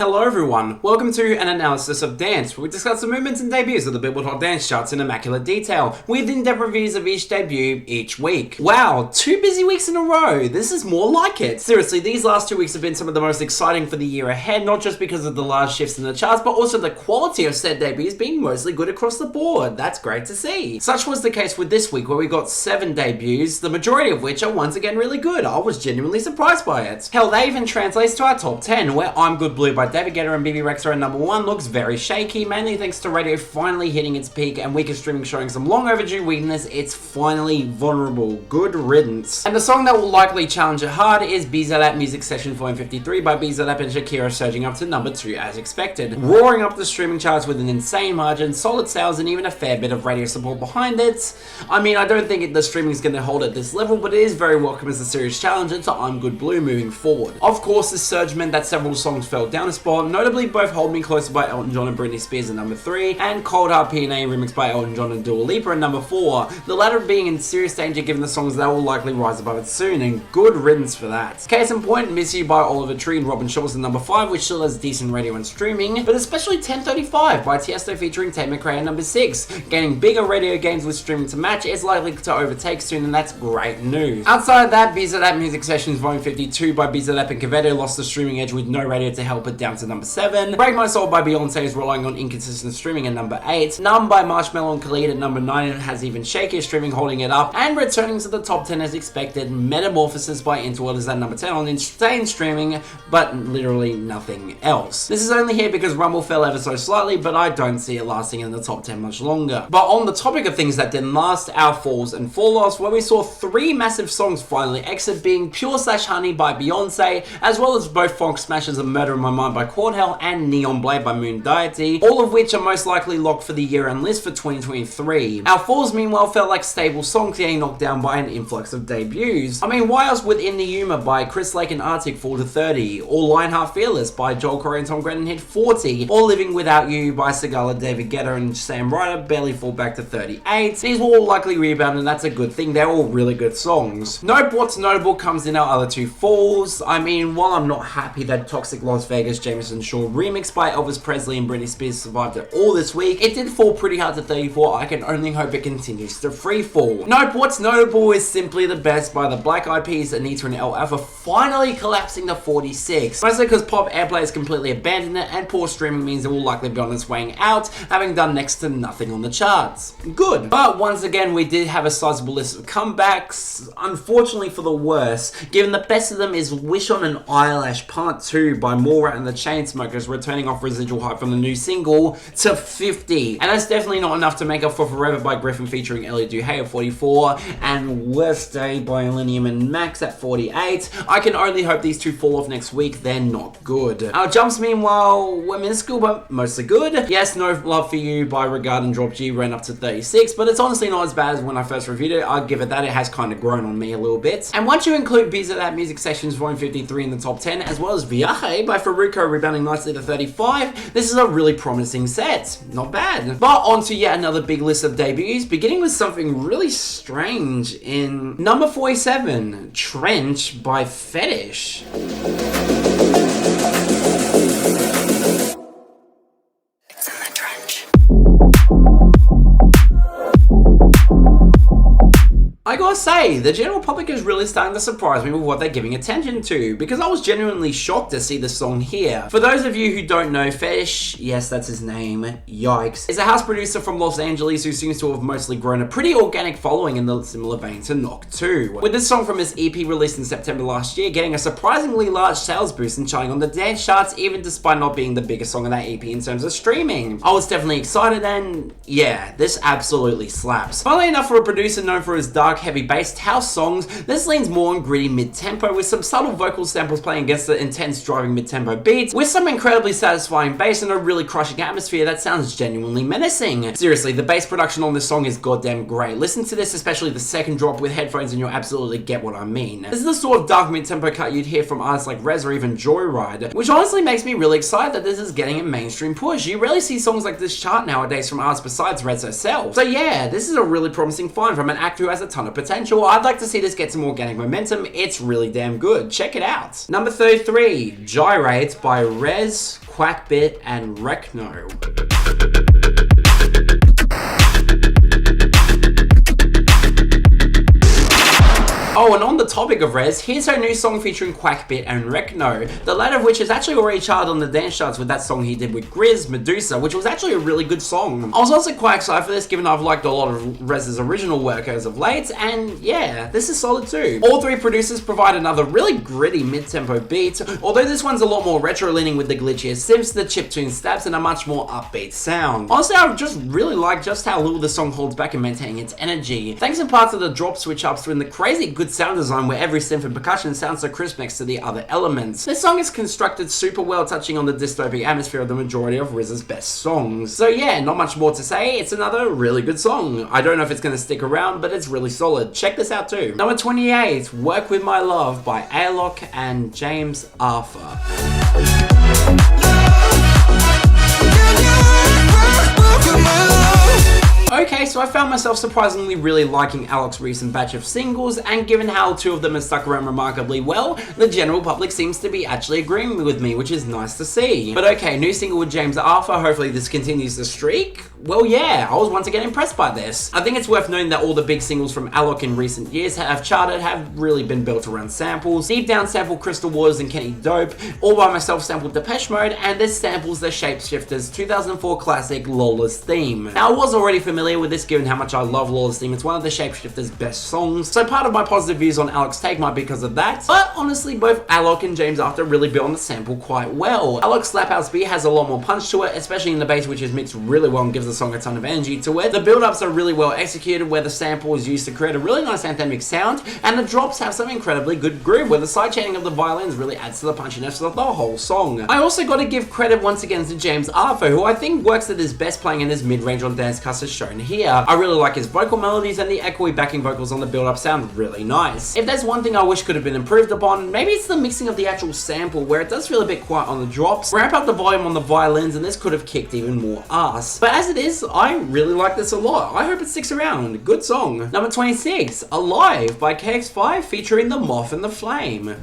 Hello everyone, welcome to an analysis of dance, where we discuss the movements and debuts of the Billboard Hot Dance charts in immaculate detail, with in-depth reviews of each debut each week. Wow, 2 busy weeks in a row, this is more like it. Seriously, these last 2 weeks have been some of the most exciting for the year ahead, not just because of the large shifts in the charts, but also the quality of said debuts being mostly good across the board. That's great to see. Such was the case with this week, where we got 7 debuts, the majority of which are once again really good. I was genuinely surprised by it. Hell, that even translates to our top 10, where I'm Good Blue by David Guetta and BB Rexa at number 1 looks very shaky, mainly thanks to radio finally hitting its peak and weaker streaming showing some long overdue weakness. It's finally vulnerable. Good riddance. And the song that will likely challenge it hard is BZAP Music Session 453 by BZAP and Shakira, surging up to number 2 as expected, roaring up the streaming charts with an insane margin, solid sales, and even a fair bit of radio support behind it. I mean, I don't think the streaming is going to hold at this level, but it is very welcome as a serious challenger to I'm Good Blue moving forward. Of course, this surge meant that several songs fell down a spot, notably both Hold Me Closer by Elton John and Britney Spears at number 3, and Cold Hard P&A remix by Elton John and Dua Lipa at number 4, the latter being in serious danger given the songs that will likely rise above it soon, and good riddance for that. Case in point, Miss You by Oliver Tree and Robin Schulz at number 5, which still has decent radio and streaming, but especially 1035 by Tiesto featuring Tate McRae at number 6, gaining bigger radio gains with streaming to match, is likely to overtake soon, and that's great news. Outside of that, BZAP Music Sessions Volume 52 by BZAP and Quackbit lost the streaming edge with no radio to help it down to number 7. Break My Soul by Beyonce is relying on inconsistent streaming at number 8. Numb by Marshmello and Khalid at number 9 has even shakier streaming holding it up. And returning to the top 10 as expected, Metamorphosis by Interworld is at number 10 on insane streaming, but literally nothing else. This is only here because Rumble fell ever so slightly, but I don't see it lasting in the top 10 much longer. But on the topic of things that didn't last, our falls and fall-offs, where we saw 3 massive songs finally exit, being Pure / Honey by Beyonce, as well as both funk smashes of Murder in My Mind by Cordell and Neon Blade by Moon Deity, all of which are most likely locked for the year-end list for 2023. Our falls, meanwhile, felt like stable songs getting knocked down by an influx of debuts. I mean, why else would In the Humor by Chris Lake and Arctic fall to 30, or Lionheart Fearless by Joel Corey and Tom Grennan hit 40, or Living Without You by Sigala, David Guetta and Sam Ryder barely fall back to 38. These will all likely rebound, and that's a good thing. They're all really good songs. Note what's notable comes in our other 2 falls. I mean, while I'm not happy that Toxic Las Vegas Jameson Shaw remix by Elvis Presley and Britney Spears survived it all this week, it did fall pretty hard to 34. I can only hope it continues to free fall. Nope, what's notable is Simply the Best by the Black Eyed Peas, Anita and El Alpha finally collapsing to 46. Mostly because pop airplay has completely abandoned it, and poor streaming means it will likely be on its way out, having done next to nothing on the charts. Good. But once again, we did have a sizable list of comebacks, unfortunately for the worse, given the best of them is Wish on an Eyelash Part 2 by Morat and the Chainsmokers, returning off residual hype from the new single to 50. And that's definitely not enough to make up for Forever by Griffin featuring Ellie Duhay at 44, and Worst Day by Millennium and Max at 48. I can only hope these 2 fall off next week. They're not good. Our jumps, meanwhile, were minuscule but mostly good. Yes, No Love for You by Regard and Drop G ran up to 36, but it's honestly not as bad as when I first reviewed it. I'll give it that. It has kind of grown on me a little bit. And once you include BZAP Music Sessions Volume 53 in the top 10, as well as Viaje by Farruko rebounding nicely to 35, this is a really promising set. Not bad. But on to yet another big list of debuts, beginning with something really strange in number 47, Trench by FETISH. I gotta say, the general public is really starting to surprise me with what they're giving attention to, because I was genuinely shocked to see this song here. For those of you who don't know, FETISH, yes, that's his name, yikes, is a house producer from Los Angeles who seems to have mostly grown a pretty organic following in the similar vein to Knock 2. With this song from his EP released in September last year getting a surprisingly large sales boost and charting on the dance charts, even despite not being the biggest song on that EP in terms of streaming. I was definitely excited, and yeah, this absolutely slaps. Funnily enough, for a producer known for his dark, heavy-based house songs, this leans more on gritty mid-tempo with some subtle vocal samples playing against the intense driving mid-tempo beats, with some incredibly satisfying bass and a really crushing atmosphere that sounds genuinely menacing. Seriously, the bass production on this song is goddamn great. Listen to this, especially the second drop with headphones, and you'll absolutely get what I mean. This is the sort of dark mid-tempo cut you'd hear from artists like Rezz or even Joyride, which honestly makes me really excited that this is getting a mainstream push. You rarely see songs like this chart nowadays from artists besides Rezz herself. So yeah, this is a really promising find from an act who has a ton of potential. potential. I'd like to see this get some organic momentum. It's really damn good. Check it out. Number 33, Gyrate by Rezz, Quackbit, and Wreckno. Oh, and on the topic of Rezz, here's her new song featuring Quackbit and Wreckno, the latter of which has actually already charted on the dance charts with that song he did with Grizz, Medusa, which was actually a really good song. I was also quite excited for this, given I've liked a lot of Rezz's original work as of late, and yeah, this is solid too. All three producers provide another really gritty mid-tempo beat, although this one's a lot more retro-leaning with the glitchier synths, the chiptune stabs, and a much more upbeat sound. Honestly, I just really like just how little the song holds back in maintaining its energy, thanks in part to the drop switch-ups in the crazy good sound design where every synth and percussion sounds so crisp next to the other elements. This song is constructed super well, touching on the dystopic atmosphere of the majority of Rezz's best songs. So yeah, not much more to say, it's another really good song. I don't know if it's going to stick around, but it's really solid. Check this out too. Number 28, Work With My Love by Alok and James Arthur. Okay, so I found myself surprisingly really liking Alok's recent batch of singles, and given how two of them have stuck around remarkably well, the general public seems to be actually agreeing with me, which is nice to see. But okay, new single with James Arthur, hopefully this continues the streak. Well yeah, I was once again impressed by this. I think it's worth noting that all the big singles from Alok in recent years have charted have really been built around samples. Deep Down sampled Crystal Waters and Kenny Dope, All By Myself sampled Depeche Mode, and this samples the Shapeshifters' 2004 classic Lawless theme. Now I was already familiar with this given how much I love Lawless theme, it's one of the Shapeshifters' best songs, so part of my positive views on Alok's take might be because of that, but honestly both Alok and James Arthur really build on the sample quite well. Alok's slap house beat has a lot more punch to it, especially in the bass, which is mixed really well and gives the song a ton of energy to it. The build-ups are really well executed where the sample is used to create a really nice anthemic sound, and the drops have some incredibly good groove where the sidechaining of the violins really adds to the punchiness of the whole song. I also got to give credit once again to James Arthur, who I think works at his best playing in his mid-range on dance cuts as shown here. I really like his vocal melodies, and the echoey backing vocals on the build-up sound really nice. If there's one thing I wish could have been improved upon, maybe it's the mixing of the actual sample where it does feel a bit quiet on the drops. Ramp up the volume on the violins and this could have kicked even more ass. But as it is, I really like this a lot. I hope it sticks around. Good song. Number 26, Alive by Kx5 featuring the Moth and the Flame.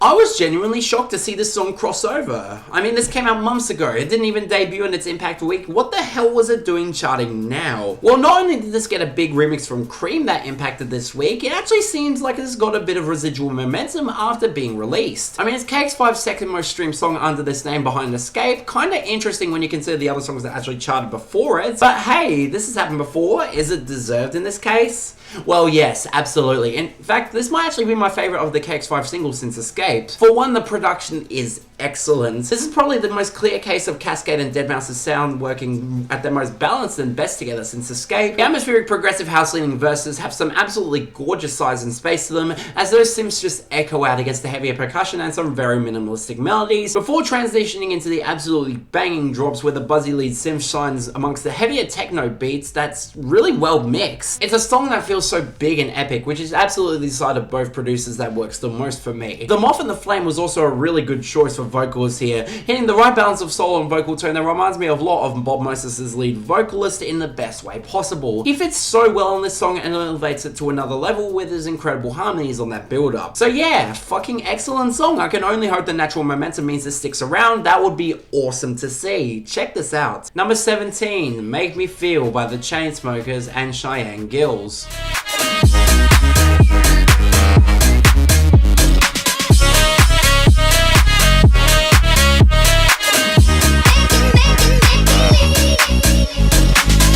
I was genuinely shocked to see this song cross over. I mean, this came out months ago. It didn't even debut in its Impact week. What the hell was it doing charting now? Well, not only did this get a big remix from Cream that impacted this week, it actually seems like it's got a bit of residual momentum after being released. I mean, it's Kx5's second most streamed song under this name behind Escape. Kinda interesting when you consider the other songs that actually charted before it. But hey, this has happened before. Is it deserved in this case? Well, yes, absolutely. In fact, this might actually be my favorite of the Kx5 singles since Escape. For one, the production is excellent. This is probably the most clear case of Cascade and Deadmau5's sound working at their most balanced and best together since Escape. The atmospheric progressive house-leaning verses have some absolutely gorgeous size and space to them, as those synths just echo out against the heavier percussion and some very minimalistic melodies, before transitioning into the absolutely banging drops where the buzzy lead synth shines amongst the heavier techno beats that's really well mixed. It's a song that feels so big and epic, which is absolutely the side of both producers that works the most for me. The Moth and the Flame was also a really good choice for vocals here, hitting the right balance of solo and vocal tone that reminds me of a lot of Bob Moses' lead vocalist in the best way possible. He fits so well on this song and elevates it to another level with his incredible harmonies on that build up. So yeah, fucking excellent song. I can only hope the natural momentum means it sticks around. That would be awesome to see. Check this out. Number 17, Make Me Feel by the Chainsmokers and Cheyenne Gilles.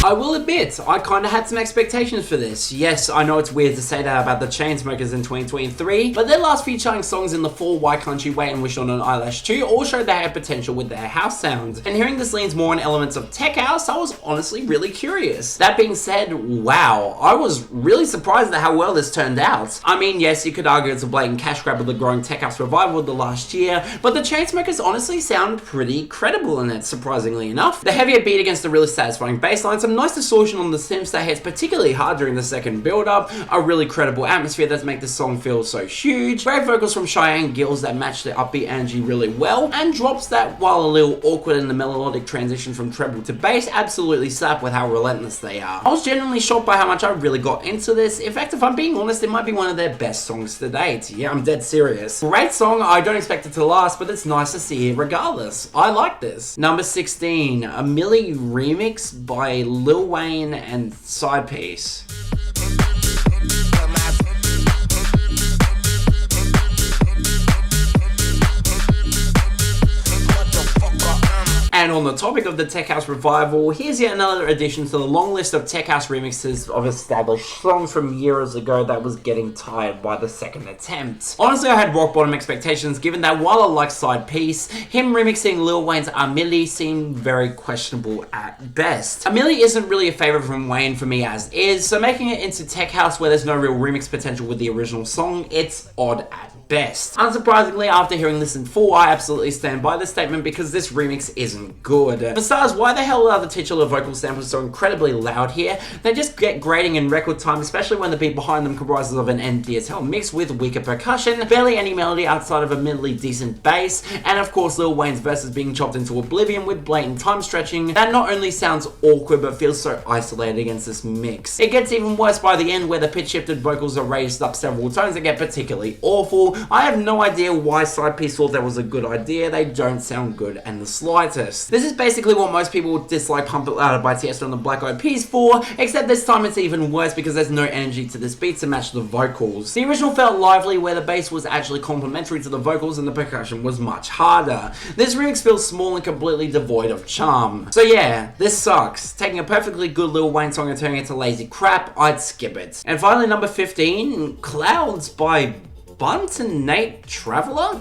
I will admit, I kind of had some expectations for this. Yes, I know it's weird to say that about the Chainsmokers in 2023, but their last few charting songs in the fall, Why Can't You Wait and Wish on an Eyelash 2 all showed they had potential with their house sound. And hearing this leans more on elements of tech house, I was honestly really curious. That being said, wow, I was really surprised at how well this turned out. I mean, yes, you could argue it's a blatant cash grab of the growing tech house revival of the last year, but the Chainsmokers honestly sound pretty credible in it, surprisingly enough. The heavier beat against the really satisfying bass lines, some nice distortion on the synths that hits particularly hard during the second build-up, a really credible atmosphere that makes the song feel so huge, great vocals from Cheyenne and Gilles that match the upbeat energy really well, and drops that, while a little awkward in the melodic transition from treble to bass, absolutely slap with how relentless they are. I was genuinely shocked by how much I really got into this. In fact, if I'm being honest, it might be one of their best songs to date. Yeah, I'm dead serious. Great song, I don't expect it to last, but it's nice to see it regardless. I like this. Number 16, a Milli remix by Lil Wayne and SIDEPIECE. And on the topic of the Tech House revival, here's yet another addition to the long list of Tech House remixes of established songs from years ago that was getting tired by the second attempt. Honestly, I had rock bottom expectations given that while I like SIDEPIECE, him remixing Lil Wayne's Milli seemed very questionable at best. Milli isn't really a favourite from Wayne for me as is, so making it into Tech House where there's no real remix potential with the original song, it's odd at best. Unsurprisingly, after hearing this in full, I absolutely stand by this statement because this remix isn't good. For starters, why the hell are the titular vocal samples so incredibly loud here? They just get grating in record time, especially when the beat behind them comprises of an empty as hell mix with weaker percussion, barely any melody outside of a middly decent bass, and of course Lil Wayne's verses being chopped into oblivion with blatant time stretching that not only sounds awkward but feels so isolated against this mix. It gets even worse by the end where the pitch shifted vocals are raised up several tones and get particularly awful. I have no idea why SIDEPIECE thought that was a good idea. They don't sound good in the slightest. This is basically what most people dislike Pump It Louder by Tiesto and the Black Eyed Peas for, except this time it's even worse because there's no energy to this beat to match the vocals. The original felt lively where the bass was actually complementary to the vocals and the percussion was much harder. This remix feels small and completely devoid of charm. So yeah, this sucks. Taking a perfectly good Lil Wayne song and turning it to lazy crap, I'd skip it. And finally, number 15, Clouds by BUNT and Nate Traveler?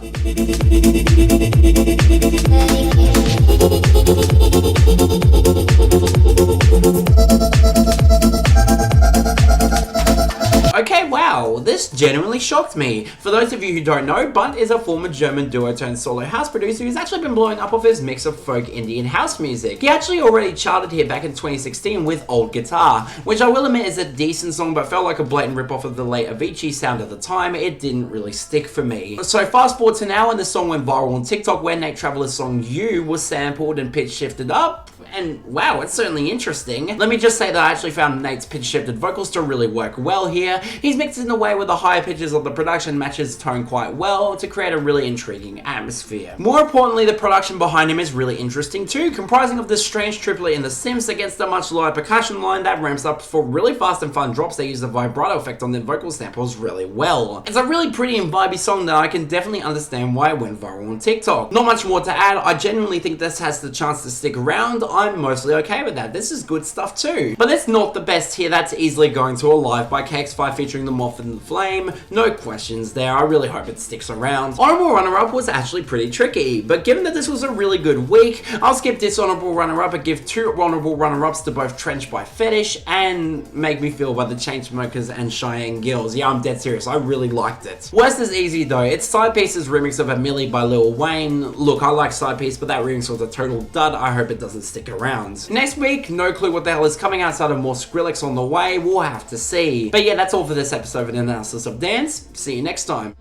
Okay, wow, this genuinely shocked me. For those of you who don't know, BUNT is a former German duo turned solo house producer who's actually been blowing up off his mix of folk, indie, and house music. He actually already charted here back in 2016 with Old Guitar, which I will admit is a decent song but felt like a blatant ripoff of the late Avicii sound at the time. It didn't really stick for me. So fast forward to now and the song went viral on TikTok where Nate Traveler's song You was sampled and pitch shifted up, and wow, it's certainly interesting. Let me just say that I actually found Nate's pitch shifted vocals to really work well here. He's mixed in a way where the higher pitches of the production matches tone quite well to create a really intriguing atmosphere. More importantly, the production behind him is really interesting too, comprising of this strange triplet in the synths against a much lower percussion line that ramps up for really fast and fun drops that use the vibrato effect on their vocal samples really well. It's a really pretty and vibey song that I can definitely understand why it went viral on TikTok. Not much more to add, I genuinely think this has the chance to stick around. I'm mostly okay with that. This is good stuff too. But it's not the best here. That's easily going to Alive by Kx5 featuring the Moth and the Flame. No questions there. I really hope it sticks around. Honourable runner-up was actually pretty tricky, but given that this was a really good week, I'll skip dishonourable runner-up and give 2 honourable runner-ups to both Trench by FETISH and Make Me Feel by the Chainsmokers and Cheyenne Gilles. Yeah, I'm dead serious. I really liked it. Worst is easy though. It's SIDEPIECE's remix of a Milli by Lil Wayne. Look, I like SIDEPIECE, but that remix was a total dud. I hope it doesn't stick around. Next week, no clue what the hell is coming outside of more Skrillex on the way. We'll have to see. But yeah, that's all for this episode of an analysis of dance. See you next time.